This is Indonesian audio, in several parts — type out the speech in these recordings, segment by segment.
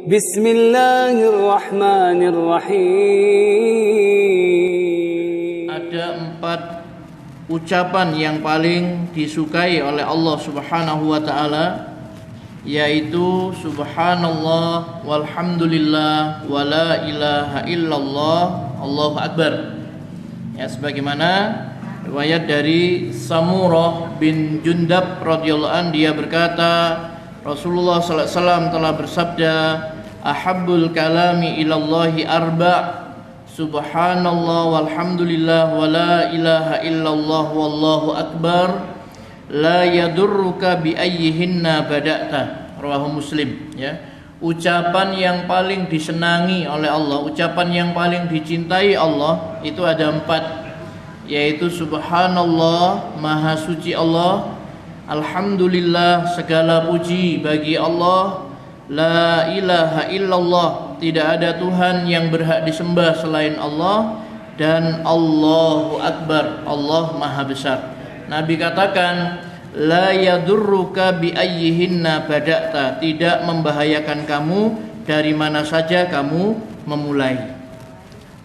Bismillahirrahmanirrahim. Ada 4 ucapan yang paling disukai oleh Allah Subhanahu wa taala, yaitu subhanallah walhamdulillah wala ilaha illallah Allahu akbar. Ya, sebagaimana riwayat dari Samurah bin Jundab radhiyallahu an, dia berkata, Rasulullah sallallahu alaihi wasallam telah bersabda, ahabbul kalami ilallahi arba', subhanallah walhamdulillah wala ilaha illallah wallahu akbar, la yadurruka bi ayyihinna bada'ta. Rawahu Muslim. Ya, ucapan yang paling disenangi oleh Allah, ucapan yang paling dicintai Allah itu ada 4, yaitu subhanallah, maha suci Allah, alhamdulillah, segala puji bagi Allah, la ilaha illallah, tidak ada Tuhan yang berhak disembah selain Allah, dan Allahu akbar, Allah maha besar. Nabi katakan, la yadurruka bi ayyihinna bada'ta, tidak membahayakan kamu dari mana saja kamu memulai.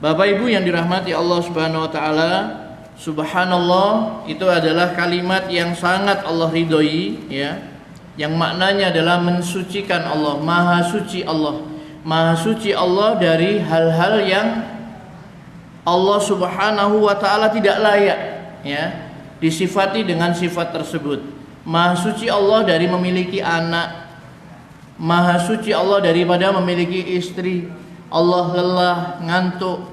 Bapak Ibu yang dirahmati Allah Subhanahu wa taala, subhanallah itu adalah kalimat yang sangat Allah ridhoi, ya, yang maknanya adalah mensucikan Allah, maha suci Allah. Maha suci Allah dari hal-hal yang Allah Subhanahu wa taala tidak layak, ya, disifati dengan sifat tersebut. Maha suci Allah dari memiliki anak, maha suci Allah daripada memiliki istri, Allah lelah, ngantuk,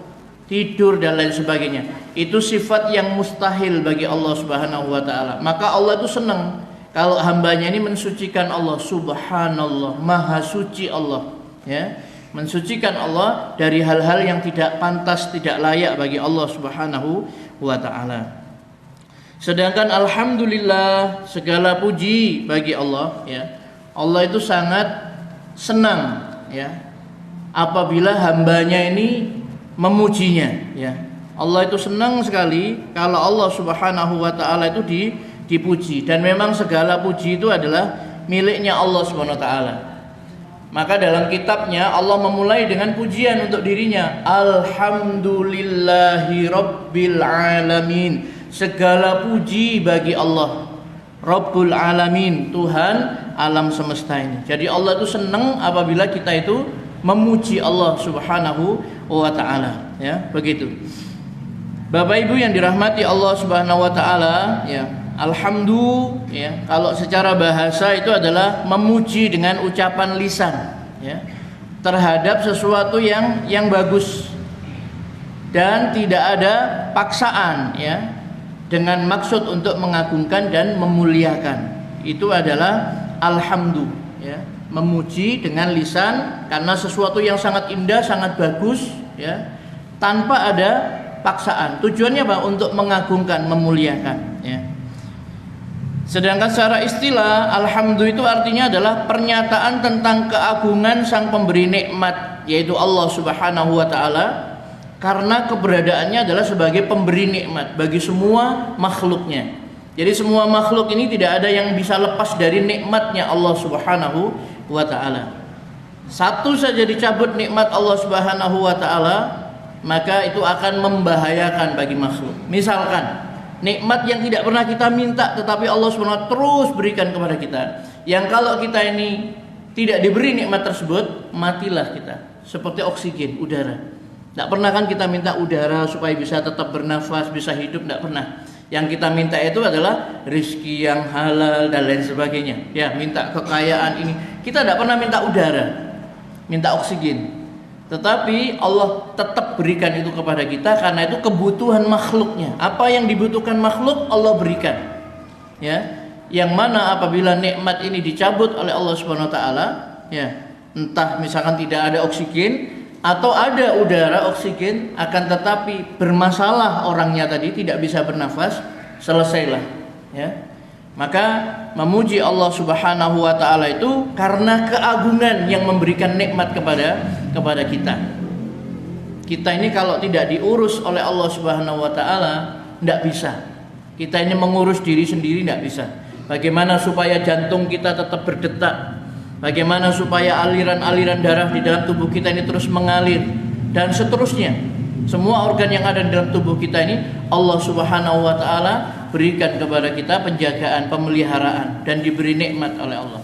tidur dan lain sebagainya. Itu sifat yang mustahil bagi Allah Subhanahu wa taala. Maka Allah itu senang kalau hambanya ini mensucikan Allah. Subhanallah, maha suci Allah, ya, mensucikan Allah dari hal-hal yang tidak pantas, tidak layak bagi Allah Subhanahu wa taala. Sedangkan alhamdulillah, segala puji bagi Allah, ya. Allah itu sangat senang, ya, apabila hambanya ini memujinya, ya. Allah itu senang sekali kalau Allah Subhanahu wa taala itu dipuji, dan memang segala puji itu adalah miliknya Allah Subhanahu wa taala. Maka dalam kitabnya Allah memulai dengan pujian untuk dirinya, alhamdulillahi rabbil alamin, segala puji bagi Allah Rabbul alamin, Tuhan alam semesta ini. Jadi Allah itu senang apabila kita itu memuji Allah Subhanahu wa taala, ya, begitu. Bapak Ibu yang dirahmati Allah Subhanahu wa taala, ya, alhamdulillah, ya, kalau secara bahasa itu adalah memuji dengan ucapan lisan, ya, terhadap sesuatu yang bagus dan tidak ada paksaan, ya, dengan maksud untuk mengagungkan dan memuliakan. Itu adalah alhamdulillah, ya, memuji dengan lisan karena sesuatu yang sangat indah, sangat bagus, ya, tanpa ada paksaan. Tujuannya apa? Untuk mengagungkan, memuliakan, ya. Sedangkan secara istilah, alhamdulillah itu artinya adalah pernyataan tentang keagungan sang pemberi nikmat, yaitu Allah Subhanahu wa taala, karena keberadaannya adalah sebagai pemberi nikmat bagi semua makhluknya. Jadi semua makhluk ini tidak ada yang bisa lepas dari nikmatnya Allah Subhanahu wa taala. Satu saja dicabut nikmat Allah Subhanahu wa taala, maka itu akan membahayakan bagi makhluk. Misalkan nikmat yang tidak pernah kita minta tetapi Allah SWT terus berikan kepada kita, yang kalau kita ini tidak diberi nikmat tersebut, matilah kita. Seperti oksigen, udara. Tidak pernah kan kita minta udara supaya bisa tetap bernafas, bisa hidup, tidak pernah. Yang kita minta itu adalah rezeki yang halal dan lain sebagainya, ya, minta kekayaan ini. Kita tidak pernah minta udara, minta oksigen. Tetapi Allah tetap berikan itu kepada kita karena itu kebutuhan makhluknya. Apa yang dibutuhkan makhluk Allah berikan, ya. Yang mana apabila nikmat ini dicabut oleh Allah Subhanahu wa taala, ya, entah misalkan tidak ada oksigen atau ada udara oksigen, akan tetapi bermasalah orangnya tadi, tidak bisa bernafas, selesailah, ya. Maka memuji Allah Subhanahu wa taala itu karena keagungan yang memberikan nikmat kepada kita. Kita ini kalau tidak diurus oleh Allah Subhanahu wa taala tidak bisa. Kita ini mengurus diri sendiri tidak bisa. Bagaimana supaya jantung kita tetap berdetak, bagaimana supaya aliran-aliran darah di dalam tubuh kita ini terus mengalir, dan seterusnya. Semua organ yang ada di dalam tubuh kita ini Allah Subhanahu wa taala berikan kepada kita penjagaan, pemeliharaan, dan diberi nikmat oleh Allah.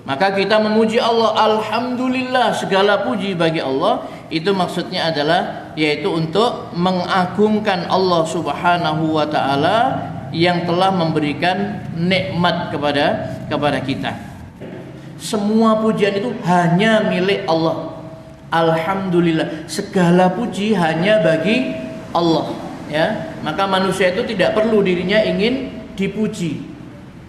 Maka kita memuji Allah, alhamdulillah, segala puji bagi Allah. Itu maksudnya adalah yaitu untuk mengagungkan Allah Subhanahu wa taala yang telah memberikan nikmat kepada kita. Semua pujian itu hanya milik Allah. Alhamdulillah, segala puji hanya bagi Allah, ya. Maka manusia itu tidak perlu dirinya ingin dipuji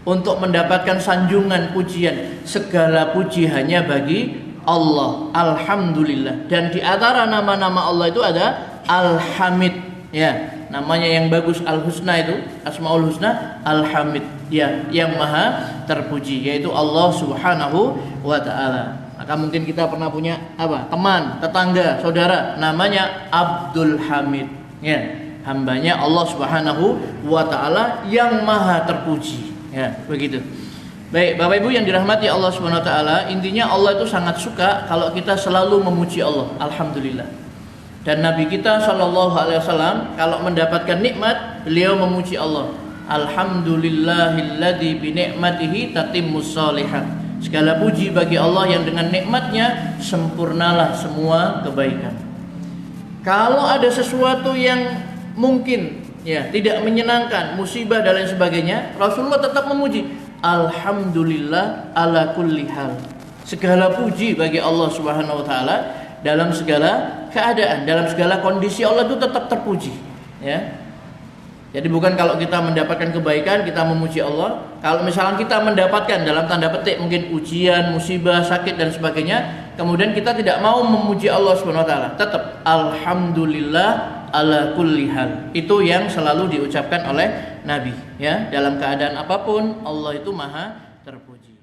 untuk mendapatkan sanjungan pujian. Segala puji hanya bagi Allah. Alhamdulillah. Dan di antara nama-nama Allah itu ada Al-Hamid, ya. Namanya yang bagus Al-Husna itu, Asmaul Husna, Al-Hamid, ya, yang maha terpuji, yaitu Allah Subhanahu wa taala. Maka mungkin kita pernah punya teman, tetangga, saudara, namanya Abdul Hamid, ya, hambanya Allah Subhanahu wa taala yang maha terpuji, ya, begitu. Baik, Bapak Ibu yang dirahmati Allah Subhanahu wa taala, intinya Allah itu sangat suka kalau kita selalu memuji Allah. Alhamdulillah. Dan Nabi kita sallallahu alaihi wasallam kalau mendapatkan nikmat, beliau memuji Allah. Alhamdulillahilladzi bi ni'matihi tatimmus shalihat. Segala puji bagi Allah yang dengan nikmatnya sempurnalah semua kebaikan. Kalau ada sesuatu yang mungkin ya tidak menyenangkan, musibah dan lain sebagainya, Rasulullah tetap memuji. Alhamdulillah ala kulli hal. Segala puji bagi Allah Subhanahu wa taala dalam segala keadaan, dalam segala kondisi Allah itu tetap terpuji, ya. Jadi bukan kalau kita mendapatkan kebaikan kita memuji Allah. Kalau misalnya kita mendapatkan dalam tanda petik mungkin ujian, musibah, sakit dan sebagainya, kemudian kita tidak mau memuji Allah Subhanahu wa taala, tetap alhamdulillah ala kulli hal. Itu yang selalu diucapkan oleh Nabi, ya. Dalam keadaan apapun Allah itu maha terpuji.